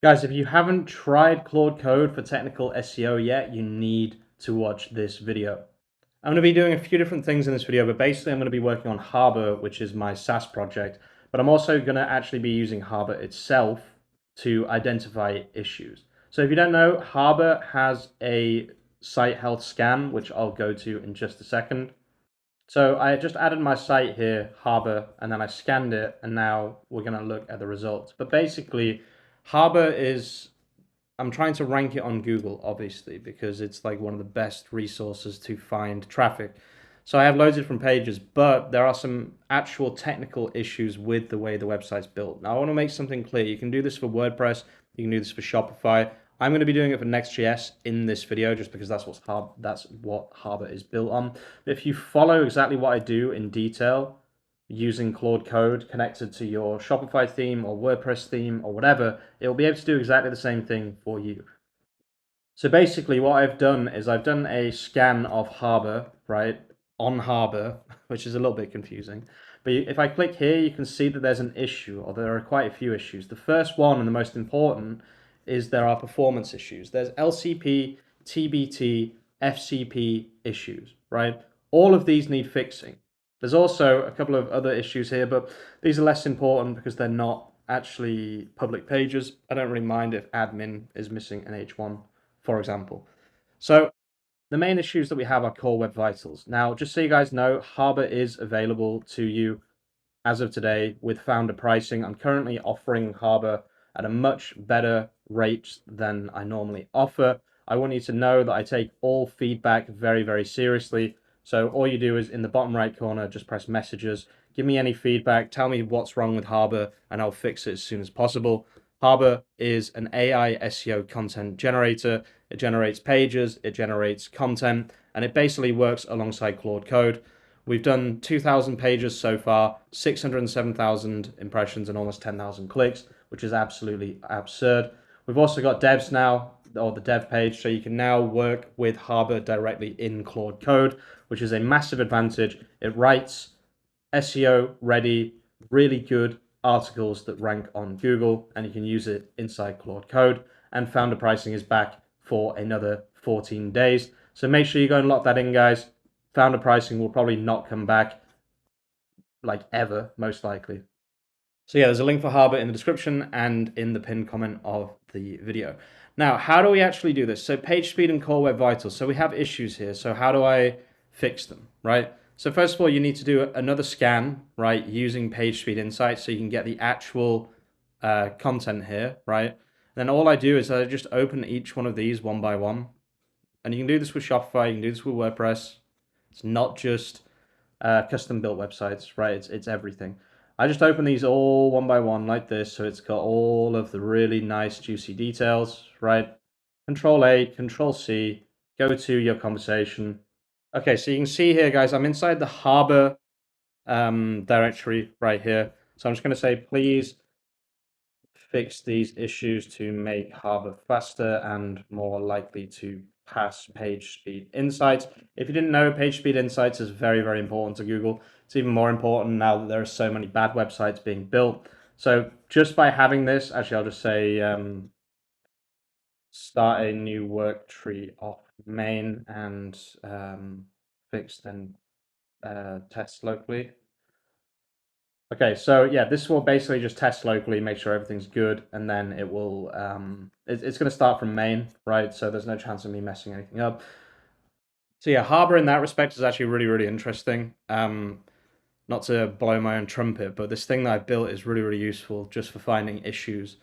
Guys, if you haven't tried Claude Code for technical SEO yet, you need to watch this video. I'm going to be doing a few different things in this video, but basically I'm going to be working on Harbor, which is my SaaS project, but I'm also going to actually be using Harbor itself to identify issues. So if you don't know, Harbor has a site health scan, which I'll go to in just a second. So I just added my site here, Harbor, and then I scanned it, and now we're going to look at the results. But basically, Harbor is, I'm trying to rank it on Google, obviously, because it's like one of the best resources to find traffic. So I have loads of different pages, but there are some actual technical issues with the way the website's built. Now, I want to make something clear. You can do this for WordPress, you can do this for Shopify. I'm going to be doing it for Next.js in this video just because that's what Harbor is built on. But if you follow exactly what I do in detail, using Claude Code connected to your Shopify theme or WordPress theme or whatever, it will be able to do exactly the same thing for you. So basically what I've done is I've done a scan of Harbor, right, on Harbor, which is a little bit confusing. But if I click here, you can see that there's an issue, or there are quite a few issues. The first one and the most important is there are performance issues. There's LCP, TBT, FCP issues, right? All of these need fixing. There's also a couple of other issues here, but these are less important because they're not actually public pages. I don't really mind if admin is missing an H1, for example. So the main issues that we have are core web vitals. Now, just so you guys know, Harbor is available to you as of today with founder pricing. I'm currently offering Harbor at a much better rate than I normally offer. I want you to know that I take all feedback very, very seriously. So all you do is in the bottom right corner, just press messages. Give me any feedback. Tell me what's wrong with Harbor and I'll fix it as soon as possible. Harbor is an AI SEO content generator. It generates pages, it generates content, and it basically works alongside Claude Code. We've done 2,000 pages so far, 607,000 impressions and almost 10,000 clicks, which is absolutely absurd. We've also got devs now, or the dev page, so you can now work with Harbor directly in Claude Code, which is a massive advantage. It writes SEO ready, really good articles that rank on Google, and you can use it inside Claude Code. And founder pricing is back for another 14 days. So make sure you go and lock that in, guys. Founder pricing will probably not come back like ever, most likely. So yeah, there's a link for Harbor in the description and in the pinned comment of the video. Now, how do we actually do this? So page speed and core web vitals. So we have issues here. So how do I fix them, right? So first of all, you need to do another scan, right, using page speed insights so you can get the actual content here, right? And then all I do is I just open each one of these one by one. And you can do this with Shopify, you can do this with WordPress. It's not just custom built websites, right? It's everything. I just open these all one by one like this, so it's got all of the really nice juicy details, right? Control A, Control C, go to your conversation. Okay, so you can see here, guys, I'm inside the Harbor directory right here. So I'm just going to say, please fix these issues to make Harbor faster and more likely to pass page speed insights. If you didn't know, page speed insights is very, very important to Google. It's even more important now that there are so many bad websites being built. So just by having this, actually, I'll just say start a new work tree off main and fix then test locally. Okay, so yeah, this will basically just test locally, make sure everything's good, and then it will, it's going to start from main, right? So there's no chance of me messing anything up. So yeah, Harbor in that respect is actually really, really interesting. Not to blow my own trumpet, but this thing that I've built is really, really useful just for finding issues,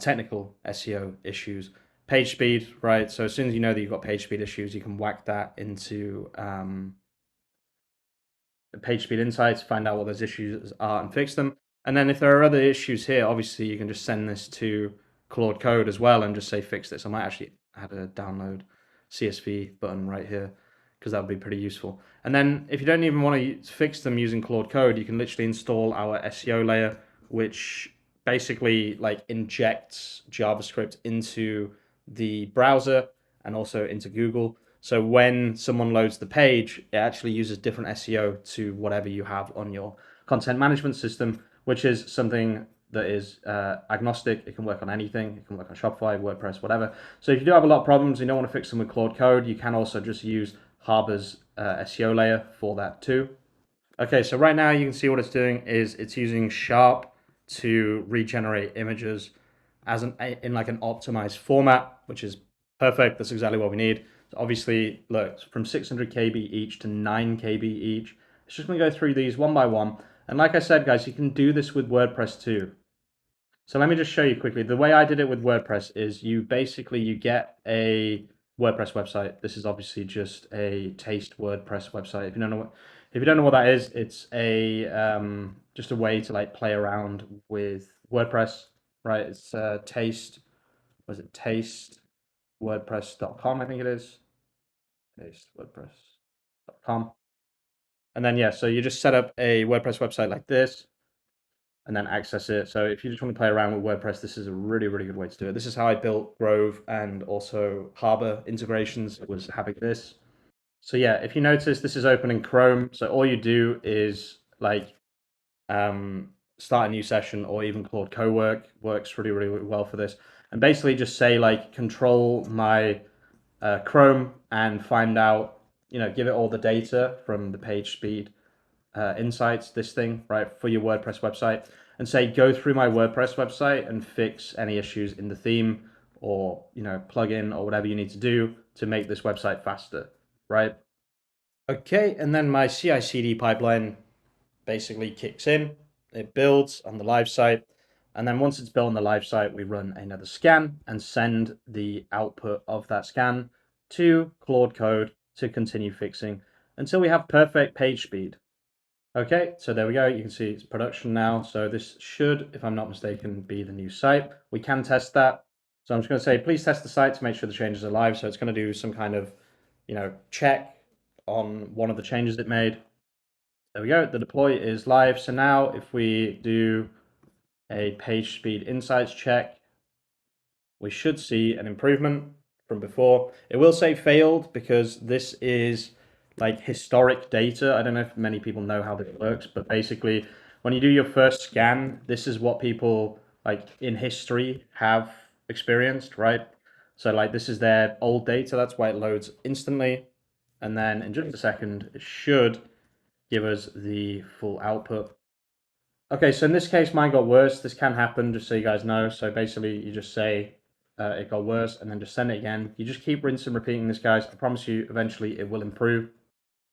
technical SEO issues. Page speed, right? So as soon as you know that you've got page speed issues, you can whack that into page speed insights, find out what those issues are and fix them. And then if there are other issues here, obviously you can just send this to Claude Code as well and just say fix this. I might actually add a download CSV button right here because that would be pretty useful. And then if you don't even want to fix them using Claude Code, you can literally install our SEO layer, which basically like injects JavaScript into the browser and also into Google. So when someone loads the page, it actually uses different SEO to whatever you have on your content management system, which is something that is agnostic. It can work on anything. It can work on Shopify, WordPress, whatever. So if you do have a lot of problems, you don't want to fix them with Claude Code, you can also just use Harbor's SEO layer for that too. Okay, so right now you can see what it's doing is it's using Sharp to regenerate images as in like an optimized format, which is perfect. That's exactly what we need. So obviously, look, from 600 KB each to 9 KB each. It's just gonna go through these one by one. And like I said, guys, you can do this with WordPress too. So let me just show you quickly. The way I did it with WordPress is you get a WordPress website. This is obviously just a taste WordPress website. If you don't know what that is, it's a just a way to like play around with WordPress, right? It's taste WordPress.com, I think it is. Tastewordpress.com. And then yeah, so you just set up a WordPress website like this and then access it. So if you just want to play around with WordPress, this is a really, really good way to do it. This is how I built Grove and also Harbor integrations. It was having this. So yeah, if you notice, this is open in Chrome. So all you do is like start a new session, or even Claude Code works really, really well for this. And basically just say like control my Chrome and find out, give it all the data from the page speed insights, this thing, right, for your WordPress website, and say, go through my WordPress website and fix any issues in the theme or, plugin or whatever you need to do to make this website faster, right? Okay, and then my CI/CD pipeline basically kicks in. It builds on the live site. And then once it's built on the live site, we run another scan and send the output of that scan to Claude Code to continue fixing until we have perfect page speed. Okay, so there we go. You can see it's production now. So this should, if I'm not mistaken, be the new site. We can test that. So I'm just going to say, please test the site to make sure the changes are live. So it's going to do some kind of, check on one of the changes it made. There we go. The deploy is live. So now if we do a page speed insights check, we should see an improvement from before. It will say failed because this is like historic data. I don't know if many people know how this works, but basically when you do your first scan, this is what people like in history have experienced, right? So like this is their old data. That's why it loads instantly. And then in just a second, it should give us the full output. Okay, so in this case, mine got worse. This can happen, just so you guys know. So basically, you just say it got worse, and then just send it again. You just keep rinsing and repeating this, guys. I promise you, eventually it will improve.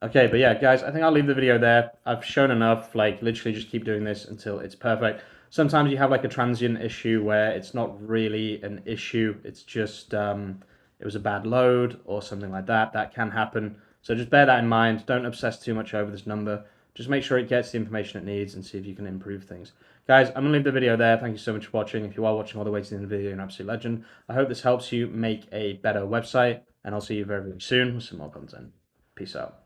Okay, but yeah, guys, I think I'll leave the video there. I've shown enough, like literally just keep doing this until it's perfect. Sometimes you have like a transient issue where it's not really an issue. It's just, it was a bad load or something like that. That can happen. So just bear that in mind. Don't obsess too much over this number. Just make sure it gets the information it needs and see if you can improve things. Guys, I'm going to leave the video there. Thank you so much for watching. If you are watching all the way to the end of the video, you're an absolute legend. I hope this helps you make a better website, and I'll see you very, very soon with some more content. Peace out.